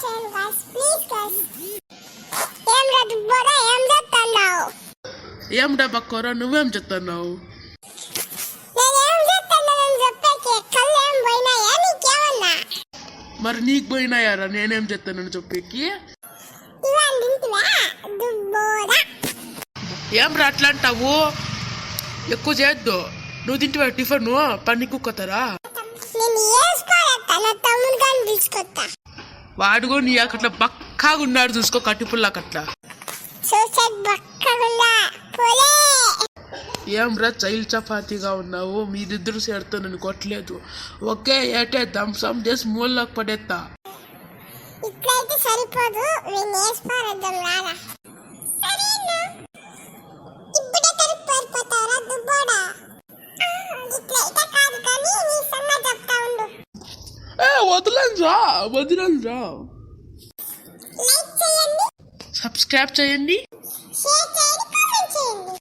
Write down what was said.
చేయండి guys please guys. ఏం రాదు బోడా ఏం చేస్తున్నావు? ఏం డబ్బక్కరా నువ్వేం చెప్తున్నావు? నేనేం చేస్తున్నానని చెప్పేకి కళ్ళు ఏం పోయినాయా నీకేమన్నా? మరి నీకు పోయినాయారా నేనేం చెప్తానని చెప్పేకి? ఇవాళ తింటివా దుబ్బోడా? ఏం రా అట్లా అంటావు? ఎక్కువ చేయొద్దు. నువ్వు తింటివా టిఫిన్ పని కుక్కతారా? నేను వేసుకోలేక నా తమ్ముడు కానీ తీసుకొస్తా. వాడుగో నీ అట్లా బక్కాగా ఉన్నాడు చూసుకో కట్టిపుల్లాకట్లా. సూసైడ్ బక్కగుండా పోలే. ఏం రా చైల్డ్ చపాతీగా ఉన్నావు. మీరిద్దరు సేడుతో నన్ను కొట్టలేదు. ఓకే ఏటే దంసం చేసి మూలకు పడేస్తా. ఇట్లయితే సరిపోదు నేను వేసుకోరద్దాం రారా. ఇప్పుడే కరెక్ట్ పారిపోతావరా దుబ్బోడా? ఇట్లయితే కాదు కానీ నీ సంగతి చెప్తా ఉండు. వదిలేను రా. లైక్ చేయండి, సబ్స్క్రైబ్ చేయండి. షేర్ చేయండి, కామెంట్ చేయండి.